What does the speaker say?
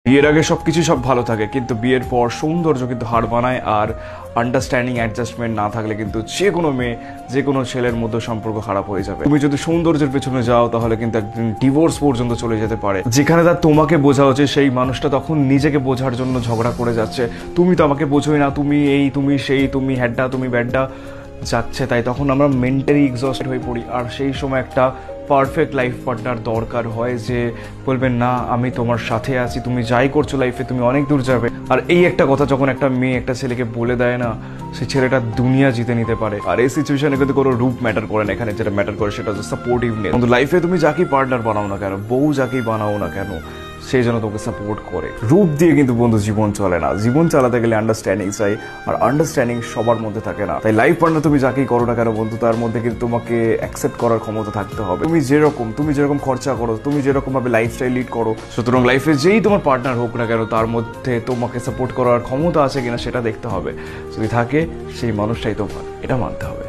বিয়ের আগে সবকিছু সব ভালো থাকে, কিন্তু বিয়ের পর সৌন্দর্য কিন্তু হার মানায়। আর আন্ডারস্ট্যান্ডিং অ্যাডজাস্টমেন্ট না থাকলে কিন্তু যে কোনো মেয়ে, যে কোনো ছেলের মধ্যে সম্পর্ক খারাপ হয়ে যাবে। তুমি যদি সৌন্দর্যের পেছনে যাও তাহলে কিন্তু একদিন ডিভোর্স পর্যন্ত চলে যেতে পারে। যেখানে তার তোমাকে বোঝা হচ্ছে, সেই মানুষটা তখন নিজেকে বোঝার জন্য ঝগড়া করে যাচ্ছে, তুমি তো আমাকে বোঝোই না, তুমি এই, তুমি সেই, তুমি হ্যাড্ডা, তুমি ব্যাড্ডা যাচ্ছে। তাই তখন আমরা মেন্টালি এক্সস্টেড হয়ে পড়ি। আর সেই সময় একটা পারফেক্ট লাইফ পার্টনার দরকার হয়, যে বলবেন না আমি তোমার সাথে আছি, তুমি যাই করছো লাইফে তুমি অনেক দূর যাবে। আর এই একটা কথা যখন একটা মেয়ে একটা ছেলেকে বলে দেয় না, সেই ছেলেটা দুনিয়া জিতে নিতে পারে। আর এই সিচুয়েশনে কিন্তু কোনো রূপ ম্যাটার করে না, এখানে যেটা ম্যাটার করে সেটা হচ্ছে সাপোর্টিভনেস। কিন্তু লাইফে তুমি যাকেই পার্টনার বানাও না কেন, বউ যাকেই বানাও না কেন, সেই জন্য তোমাকে সাপোর্ট করে। রূপ দিয়ে কিন্তু বন্ধু জীবন চলে না, জীবন চালাতে গেলে আন্ডারস্ট্যান্ডিং চাই, আর আন্ডারস্ট্যান্ডিং সবার মধ্যে থাকে না। তাই লাইফ পার্টনার তুমি যাকেই করো না কেন বন্ধু, তার মধ্যে কিন্তু তোমাকে অ্যাকসেপ্ট করার ক্ষমতা থাকতে হবে। তুমি যেরকম খরচা করো, তুমি যেরকম ভাবে লাইফস্টাইল লিড করো, সুতরাং লাইফে যেই তোমার পার্টনার হোক না কেন, তার মধ্যে তোমাকে সাপোর্ট করার ক্ষমতা আছে কিনা সেটা দেখতে হবে। যদি থাকে, সেই মানুষটাই তোমার, এটা মানতে হবে।